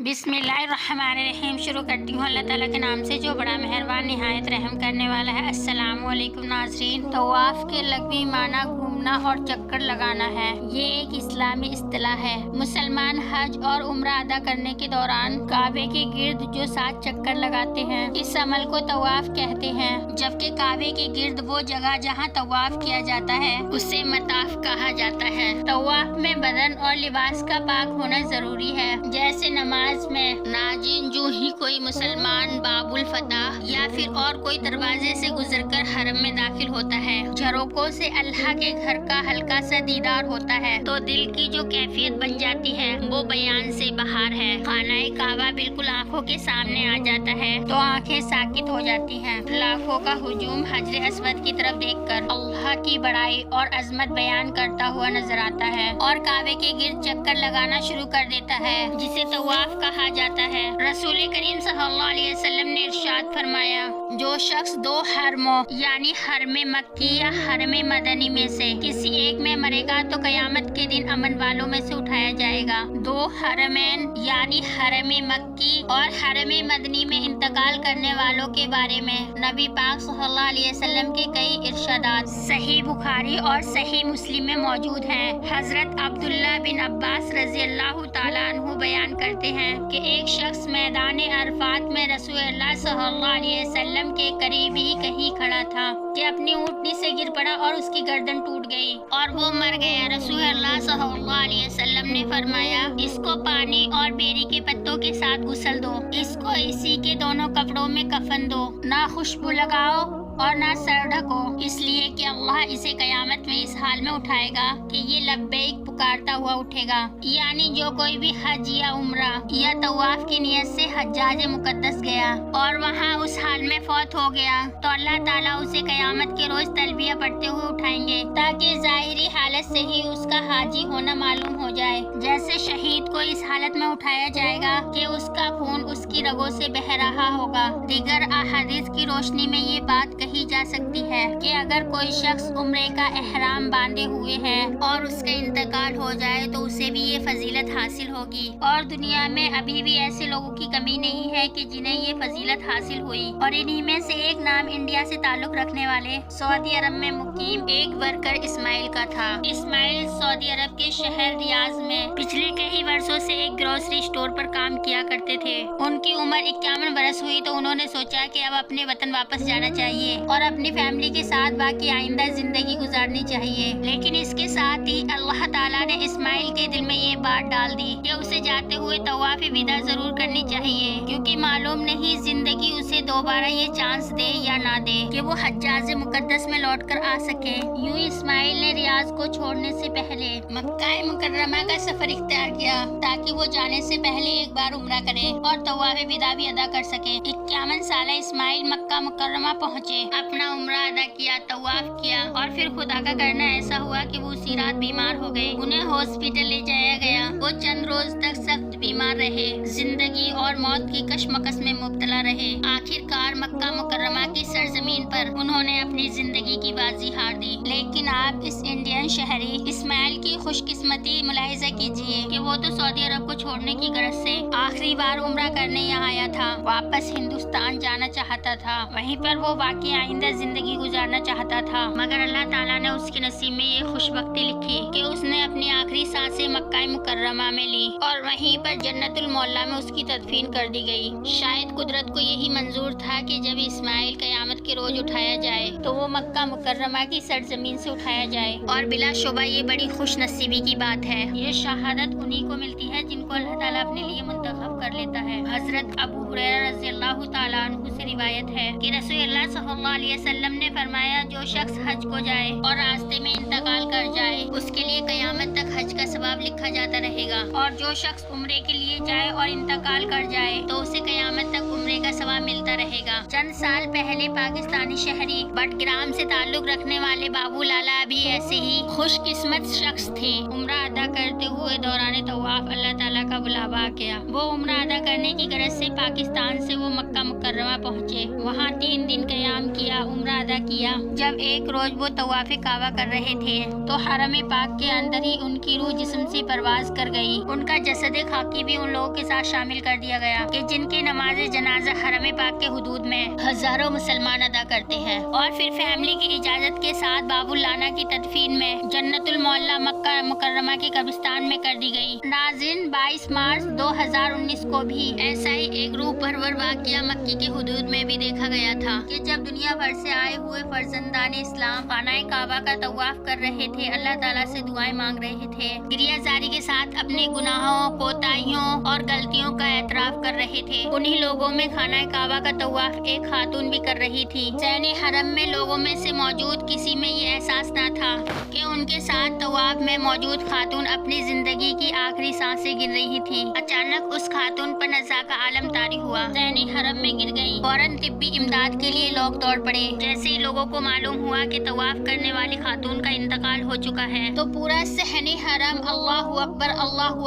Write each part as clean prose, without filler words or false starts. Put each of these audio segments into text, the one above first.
بسم اللہ الرحمن الرحیم شروع کرتی ہوں اللہ تعالیٰ کے نام سے جو بڑا مہربان نہایت رحم کرنے والا ہے۔ السلام علیکم ناظرین۔ طواف کے لغوی معنی گھومنا اور چکر لگانا ہے۔ یہ ایک اسلامی اصطلاح ہے۔ مسلمان حج اور عمرہ ادا کرنے کے دوران کعبے کے گرد جو 7 چکر لگاتے ہیں اس عمل کو طواف کہتے ہیں، جبکہ کعبے کے گرد وہ جگہ جہاں طواف کیا جاتا ہے اسے مطاف کہا جاتا ہے۔ طواف میں بدن اور لباس کا پاک ہونا ضروری ہے، جیسے نماز میں ناجین جو ہی کوئی مسلمان باب الفتح یا پھر اور کوئی دروازے سے گزر کر حرم میں داخل ہوتا ہے، جھروکوں سے اللہ کے گھر کا ہلکا سا دیدار ہوتا ہے تو دل کی جو کیفیت بن جاتی ہے وہ بیان سے باہر ہے۔ خانہ کعبہ بالکل آنکھوں کے سامنے آ جاتا ہے تو آنکھیں ساکت ہو جاتی ہیں۔ لاکھوں کا ہجوم حجر اسود کی طرف دیکھ کر اللہ کی بڑائی اور عظمت بیان کرتا ہوا نظر آتا ہے اور کعبے کے گرد چکر لگانا شروع کر دیتا ہے، جسے طواف کہا جاتا ہے۔ رسول کریم صلی اللہ علیہ وسلم نے ارشاد فرمایا، جو شخص 2 حرموں یعنی حرم مکی یا حرم مدنی میں سے کسی ایک میں مرے گا تو قیامت کے دن امن والوں میں سے اٹھایا جائے گا۔ 2 حرمین یعنی حرم مکی اور حرم مدنی میں انتقال کرنے والوں کے بارے میں نبی پاک صلی اللہ علیہ وسلم کے کئی ارشادات صحیح بخاری اور صحیح مسلم میں موجود ہیں۔ حضرت عبداللہ بن عباس رضی اللہ تعالیٰ عنہ بیان کرتے ہیں کہ ایک شخص میدان عرفات میں رسول اللہ صلی اللہ علیہ وسلم کے قریب ہی کہیں کھڑا تھا کہ اپنی اونٹنی سے گر پڑا اور اس کی گردن ٹوٹ گئی اور وہ مر گیا۔ رسول اللہ صلی اللہ علیہ وسلم نے فرمایا، اس کو پانی اور بیری کے پتوں کے ساتھ غسل دو، اس کو اسی کے دونوں کپڑوں میں کفن دو، نہ خوشبو لگاؤ اور نہ سر ڈھکو، اس لیے کہ اللہ اسے قیامت میں اس حال میں اٹھائے گا کہ یہ لبیک پکارتا ہوا اٹھے گا۔ یعنی جو کوئی بھی حج یا عمرہ یا طواف کی نیت سے حجاج مقدس گیا اور وہاں اس حال میں فوت ہو گیا تو اللہ تعالیٰ اسے قیامت کے روز تلبیہ پڑھتے ہوئے اٹھائیں گے تاکہ ظاہری حالت سے ہی اس کا حاجی ہونا معلوم ہو جائے۔ جیسے شہید کو اس حالت میں اٹھایا جائے گا کہ اس کا خون اس کی رگوں سے بہہ رہا ہوگا۔ دیگر احادیث کی روشنی میں یہ بات کہی جا سکتی ہے کہ اگر کوئی شخص عمرے کا احرام باندھے ہوئے ہے اور اس کا انتقال ہو جائے تو اسے بھی یہ فضیلت حاصل ہوگی، اور دنیا میں ابھی بھی ایسے لوگوں کی کمی نہیں ہے کہ جنہیں یہ فضیلت حاصل ہوئی۔ اور انہی میں سے ایک نام انڈیا سے تعلق رکھنے والے سعودی عرب میں مقیم ایک ورکر اسماعیل کا تھا۔ اسماعیل سعودی عرب کے شہر ریاض میں پچھلے کئی برسوں سے ایک گروسری اسٹور پر کام کیا کرتے تھے۔ ان کی عمر 51 برس ہوئی تو انہوں نے سوچا کہ اب اپنے وطن واپس جانا چاہیے اور اپنی فیملی کے ساتھ باقی آئندہ زندگی گزارنی چاہیے، لیکن اس کے ساتھ ہی اللہ تعالیٰ نے اسماعیل کے دل میں یہ بات ڈال دی کہ اسے جاتے ہوئے طواف وداع ضرور کرنی چاہیے، کیونکہ معلوم نہیں زندگی اسے دوبارہ یہ چانس دے یا نہ دے کہ وہ حجاز مقدس میں لوٹ کر آ سکے۔ یوں اسماعیل نے ریاض کو چھوڑنے سے پہلے مکہ مکرمہ کا سفر اختیار کیا تاکہ وہ جانے سے پہلے ایک بار عمرہ کرے اور طواف وداع بھی ادا کر سکے۔ 51 سالہ اسماعیل مکہ مکرمہ پہنچے، اپنا عمرہ ادا کیا، طواف کیا اور پھر خدا کا کرنا ایسا ہوا کہ وہ اسی رات بیمار ہو گئے۔ انہیں ہاسپٹل لے جایا گیا۔ وہ چند روز تک سخت بیمار رہے، زندگی اور موت کی کشمکش میں مبتلا رہے۔ آخر کار مکہ مکرمہ کی سرزمین پر انہوں نے اپنی زندگی کی بازی ہار دی۔ لیکن آپ اس انڈین شہری اسماعیل کی خوش قسمتی ملاحظہ کیجیے کہ وہ تو سعودی عرب کو چھوڑنے کی غرض سے آخری بار عمرہ کرنے یہاں آیا تھا، واپس ہندوستان جانا چاہتا تھا، وہیں پر وہ باقی آئندہ زندگی گزارنا چاہتا تھا، مگر اللہ تعالیٰ نے اس کے نصیب میں یہ خوش بختی لکھی کہ اس نے اپنی آخری سانسیں مکہ مکرمہ میں لی اور وہیں پر جنت المعلیٰ میں اس کی تدفین کر دی گئی۔ شاید قدرت کو یہی منظور تھا کہ جب اسماعیل قیامت کے روز اٹھایا جائے تو وہ مکہ مکرمہ کی سرزمین سے اٹھایا جائے، اور بلا شبہ یہ بڑی خوش نصیبی کی بات ہے۔ یہ شہادت انہی کو ملتی ہے جن کو اللہ تعالیٰ اپنے لیے منتخب کر لیتا ہے۔ حضرت ابو ہریرہ رضی اللہ تعالیٰ عنہ سے روایت ہے کہ رسول اللہ صلی اللہ علیہ وسلم نے فرمایا، جو شخص حج کو جائے اور راستے میں انتقال کر جائے اس کے لیے قیامت تک حج کا ثواب لکھا جاتا رہے گا، اور جو شخص عمرے کے لیے جائے اور انتقال کر جائے تو اسے قیامت تک عمرے کا ثواب ملتا رہے گا۔ چند سال پہلے پاکستانی شہری بٹگرام سے تعلق رکھنے والے بابو لالا بھی ایسے ہی خوش قسمت شخص تھے۔ عمرہ ادا کرتے ہوئے دوران طواف اللہ تعالیٰ کا بلاوا آ گیا۔ وہ عمرہ ادا کرنے کی غرض سے پاکستان سے وہ مکہ مکرمہ پہنچے، وہاں 3 دن قیام کیا، عمرہ ادا کیا۔ جب ایک روز وہ طواف کعبہ کر رہے تھے تو حرم پاک کے اندر ہی ان کی روح جسم سے پرواز کر گئی۔ ان کا جسد خاکی بھی ان لوگوں کے ساتھ شامل کر دیا گیا کہ جن کی نماز جنازہ حرم پاک کے حدود میں ہزاروں مسلمان ادا کرتے ہیں، اور پھر فیملی کی اجازت کے ساتھ بابو لانا کی تدفین میں جنت المعلی مکہ مکرمہ کے قبرستان میں کر دی گئی۔ ناظرین، 22 مارچ 2019 کو بھی ایسا ہی ایک روح پرور واقعہ مکی کے حدود میں بھی دیکھا گیا تھا کہ جب دنیا بھر سے آئے ہوئے فرزندان اسلام خانہ کعبہ کا طواف کر رہے تھے، اللہ تعالیٰ سے دعائیں مانگ رہے تھے، گریہ زاری کے ساتھ اپنے گناہوں، کوتاہیوں اور غلطیوں کا اعتراف کر رہے تھے۔ انہی لوگوں میں خانہ کعبہ کا طواف ایک خاتون بھی کر رہی تھی۔ زین حرم میں لوگوں میں سے موجود کسی میں یہ احساس نہ تھا کہ ان کے ساتھ طواف میں موجود خاتون اپنی زندگی کی آخری سانسیں گن رہی تھی۔ اچانک اس خاتون پر نزا کا عالم طاری ہوا، زین حرم میں گر گئی۔ فوراً طبی امداد کے لیے لوگ دوڑ پڑے۔ جیسے ہی لوگوں کو معلوم ہوا کہ طواف کرنے والی خاتون کا انتقال ہو چکا ہے تو پورا صحن حرم اللہ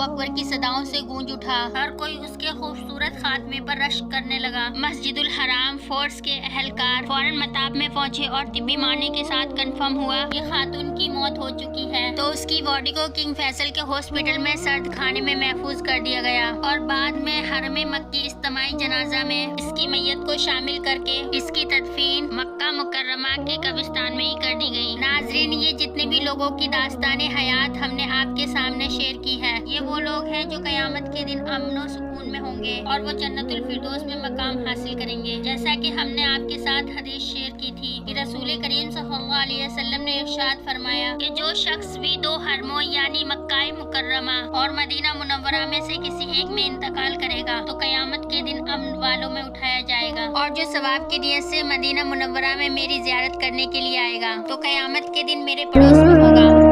اکبر کی صداؤں سے گونج اٹھا۔ ہر کوئی اس کے خوبصورت خاتمے پر رشک کرنے لگا۔ مسجد الحرام فورس کے اہلکار فوراً مطاب میں پہنچے اور طبی معائنے کے ساتھ کنفرم ہوا کہ خاتون کی موت ہو چکی ہے، تو اس کی باڈی کو کنگ فیصل کے ہاسپٹل میں سرد خانے میں محفوظ کر دیا گیا، اور بعد میں حرم مکی اجتماعی جنازہ میں اس کی میت کو شامل کر کے اس کی تدفین مکہ مکرمہ کے قبرستان میں ہی کر دی گئی۔ ناظرین، یہ جتنے بھی لوگوں کی داستان حیات ہم نے آپ کے سامنے شیئر کی ہے، یہ وہ لوگ ہیں جو قیامت کے دن امن و سکون میں ہوں گے اور وہ جنت الفردوس میں مقام حاصل کریں گے۔ جیسا کہ ہم نے آپ کے ساتھ حدیث شیئر کی تھی کہ رسول کریم صلی اللہ علیہ وسلم نے ارشاد فرمایا کہ جو شخص بھی 2 حرموں یعنی مکہ مکرمہ اور مدینہ منورہ میں سے کسی ایک میں انتقال کرے گا تو قیامت کے دن امن والوں میں اٹھایا جائے گا، اور جو ثواب کی نیت سے مدینہ منورہ میں میری زیارت کرنے کے لیے آئے گا تو قیامت کے دن میرے پڑوس میں ہوگا۔